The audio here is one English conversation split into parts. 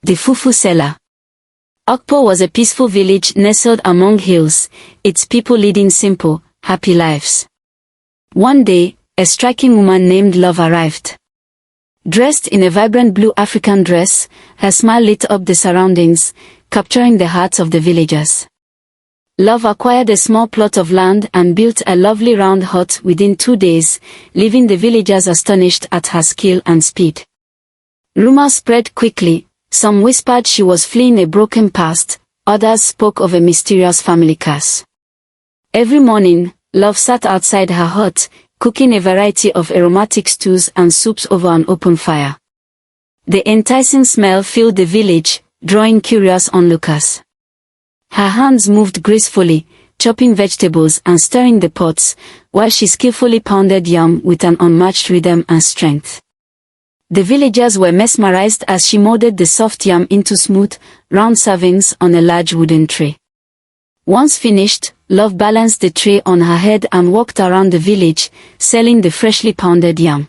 The Fufu Seller. Okpo was a peaceful village nestled among hills, its people leading simple, happy lives. One day, a striking woman named Love arrived. Dressed in a vibrant blue African dress, her smile lit up the surroundings, capturing the hearts of the villagers. Love acquired a small plot of land and built a lovely round hut within 2 days, leaving the villagers astonished at her skill and speed. Rumors spread quickly. Some whispered she was fleeing a broken past, others spoke of a mysterious family curse. Every morning, Love sat outside her hut, cooking a variety of aromatic stews and soups over an open fire. The enticing smell filled the village, drawing curious onlookers. Her hands moved gracefully, chopping vegetables and stirring the pots, while she skillfully pounded yam with an unmatched rhythm and strength. The villagers were mesmerized as she molded the soft yam into smooth, round servings on a large wooden tray. Once finished, Love balanced the tray on her head and walked around the village, selling the freshly pounded yam.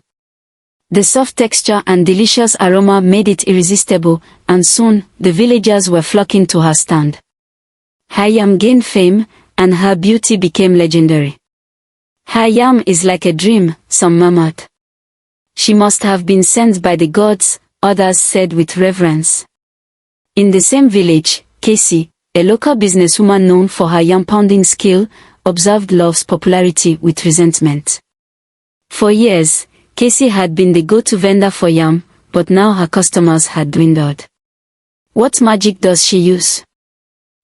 The soft texture and delicious aroma made it irresistible, and soon, the villagers were flocking to her stand. Her yam gained fame, and her beauty became legendary. Her yam is like a dream, some murmured. She must have been sent by the gods, others said with reverence. In the same village, Casey, a local businesswoman known for her yam-pounding skill, observed Love's popularity with resentment. For years, Casey had been the go-to vendor for yam, but now her customers had dwindled. What magic does she use?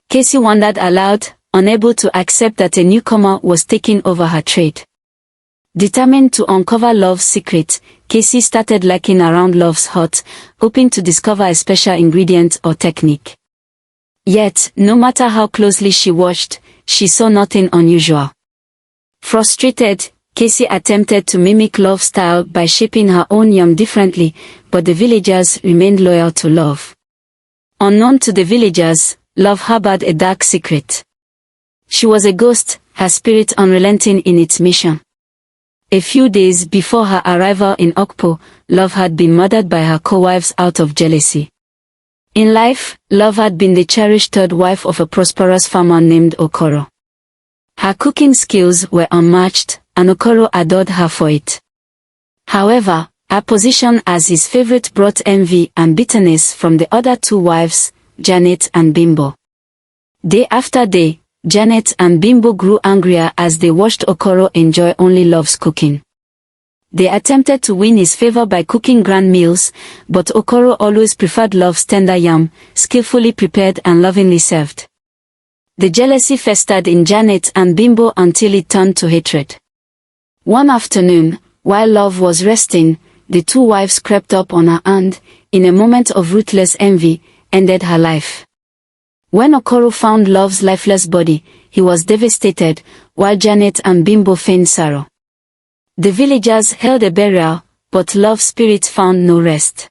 Casey wondered aloud, unable to accept that a newcomer was taking over her trade. Determined to uncover Love's secret, Casey started lurking around Love's hut, hoping to discover a special ingredient or technique. Yet, no matter how closely she watched, she saw nothing unusual. Frustrated, Casey attempted to mimic Love's style by shaping her own yam differently, but the villagers remained loyal to Love. Unknown to the villagers, Love harbored a dark secret. She was a ghost, her spirit unrelenting in its mission. A few days before her arrival in Okpo, Love had been murdered by her co-wives out of jealousy. In life, Love had been the cherished third wife of a prosperous farmer named Okoro. Her cooking skills were unmatched, and Okoro adored her for it. However, her position as his favorite brought envy and bitterness from the other two wives, Janet and Bimbo. Day after day, Janet and Bimbo grew angrier as they watched Okoro enjoy only Love's cooking. They attempted to win his favor by cooking grand meals, but Okoro always preferred Love's tender yam, skillfully prepared and lovingly served. The jealousy festered in Janet and Bimbo until it turned to hatred. One afternoon, while Love was resting, the two wives crept up on her and, in a moment of ruthless envy, ended her life. When Okoro found Love's lifeless body, he was devastated, while Janet and Bimbo feigned sorrow. The villagers held a burial, but Love's spirit found no rest.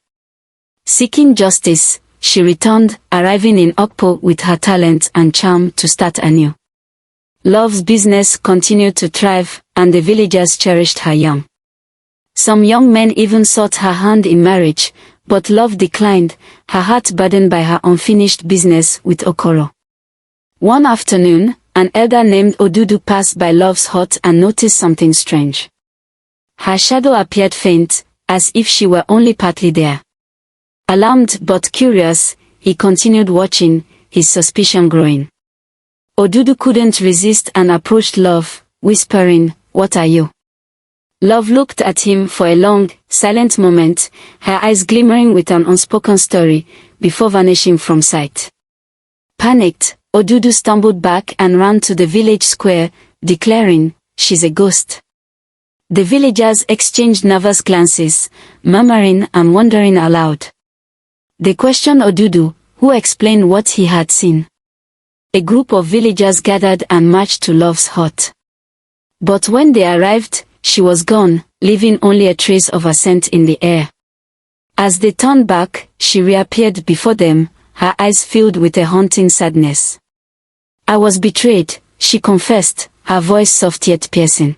Seeking justice, she returned, arriving in Okpo with her talent and charm to start anew. Love's business continued to thrive, and the villagers cherished her yam. Some young men even sought her hand in marriage, but Love declined, her heart burdened by her unfinished business with Okoro. One afternoon, an elder named Odudu passed by Love's hut and noticed something strange. Her shadow appeared faint, as if she were only partly there. Alarmed but curious, he continued watching, his suspicion growing. Odudu couldn't resist and approached Love, whispering, "What are you?" Love looked at him for a long, silent moment, her eyes glimmering with an unspoken story, before vanishing from sight. Panicked, Odudu stumbled back and ran to the village square, declaring, "She's a ghost." The villagers exchanged nervous glances, murmuring and wondering aloud. They questioned Odudu, who explained what he had seen. A group of villagers gathered and marched to Love's hut. But when they arrived, she was gone, leaving only a trace of her scent in the air. As they turned back, she reappeared before them, her eyes filled with a haunting sadness. "I was betrayed," she confessed, her voice soft yet piercing.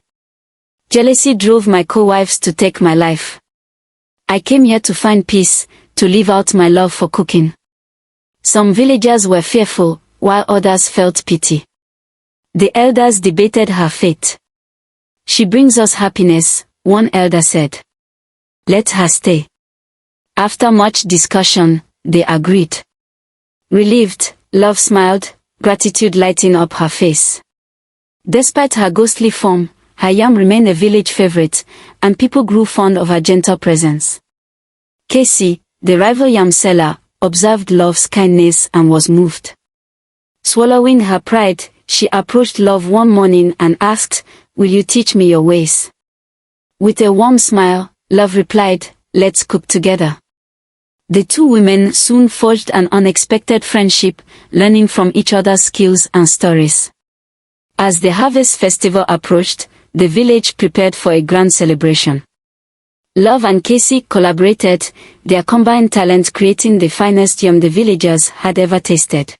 "Jealousy drove my co-wives to take my life. I came here to find peace, to live out my love for cooking." Some villagers were fearful, while others felt pity. The elders debated her fate. "She brings us happiness," one elder said. "Let her stay." After much discussion, they agreed. Relieved, Love smiled, gratitude lighting up her face. Despite her ghostly form, her yam remained a village favorite, and people grew fond of her gentle presence. Casey, the rival yam seller, observed Love's kindness and was moved. Swallowing her pride, she approached Love one morning and asked, "Will you teach me your ways?" With a warm smile, Love replied, "Let's cook together." The two women soon forged an unexpected friendship, learning from each other's skills and stories. As the harvest festival approached, the village prepared for a grand celebration. Love and Casey collaborated, their combined talent creating the finest yam the villagers had ever tasted.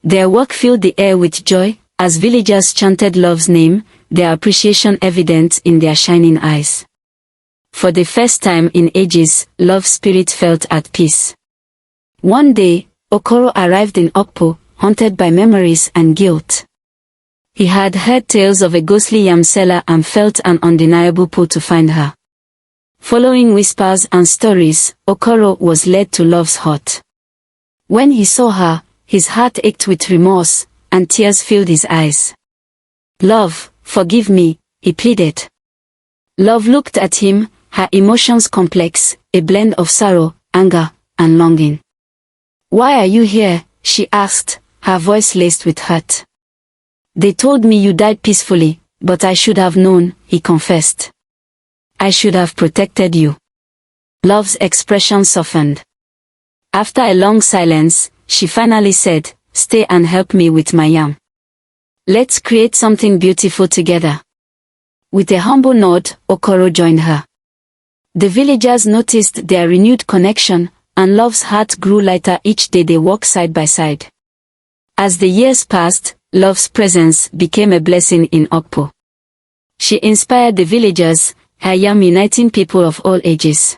Their work filled the air with joy, as villagers chanted Love's name, their appreciation evident in their shining eyes. For the first time in ages, Love's spirit felt at peace. One day, Okoro arrived in Okpo, haunted by memories and guilt. He had heard tales of a ghostly yam seller and felt an undeniable pull to find her. Following whispers and stories, Okoro was led to Love's hut. When he saw her, his heart ached with remorse, and tears filled his eyes. "Love, forgive me," he pleaded. Love looked at him, her emotions complex, a blend of sorrow, anger, and longing. "Why are you here?" she asked, her voice laced with hurt. "They told me you died peacefully, but I should have known," he confessed. "I should have protected you." Love's expression softened. After a long silence, she finally said, "Stay and help me with my yam. Let's create something beautiful together." With a humble nod, Okoro joined her. The villagers noticed their renewed connection, and Love's heart grew lighter each day they walked side by side. As the years passed, Love's presence became a blessing in Okpo. She inspired the villagers, her yam uniting people of all ages.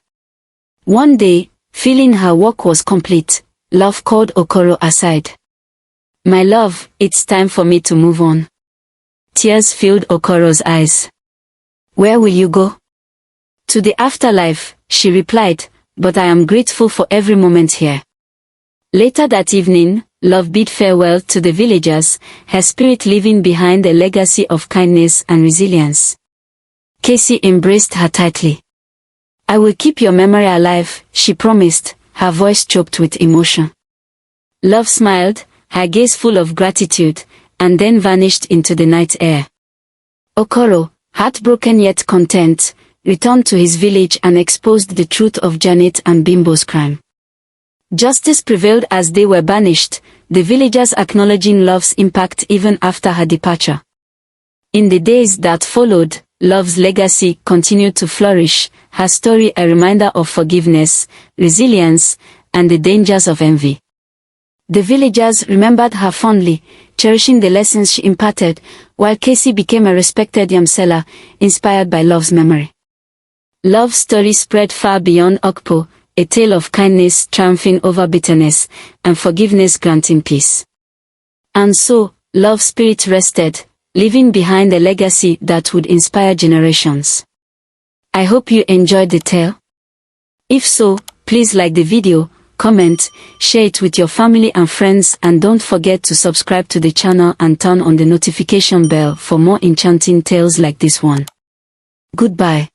One day, feeling her work was complete, Love called Okoro aside. "My love, it's time for me to move on." Tears filled Okoro's eyes. "Where will you go?" "To the afterlife," she replied, "but I am grateful for every moment here." Later that evening, Love bid farewell to the villagers, her spirit leaving behind a legacy of kindness and resilience. Casey embraced her tightly. "I will keep your memory alive," she promised, her voice choked with emotion. Love smiled, her gaze full of gratitude, and then vanished into the night air. Okoro, heartbroken yet content, returned to his village and exposed the truth of Janet and Bimbo's crime. Justice prevailed as they were banished, the villagers acknowledging Love's impact even after her departure. In the days that followed, Love's legacy continued to flourish, her story a reminder of forgiveness, resilience, and the dangers of envy. The villagers remembered her fondly, cherishing the lessons she imparted, while Casey became a respected yam seller, inspired by Love's memory. Love's story spread far beyond Okpo, a tale of kindness triumphing over bitterness, and forgiveness granting peace. And so, Love's spirit rested, leaving behind a legacy that would inspire generations. I hope you enjoyed the tale. If so, please like the video, comment, share it with your family and friends, and don't forget to subscribe to the channel and turn on the notification bell for more enchanting tales like this one. Goodbye.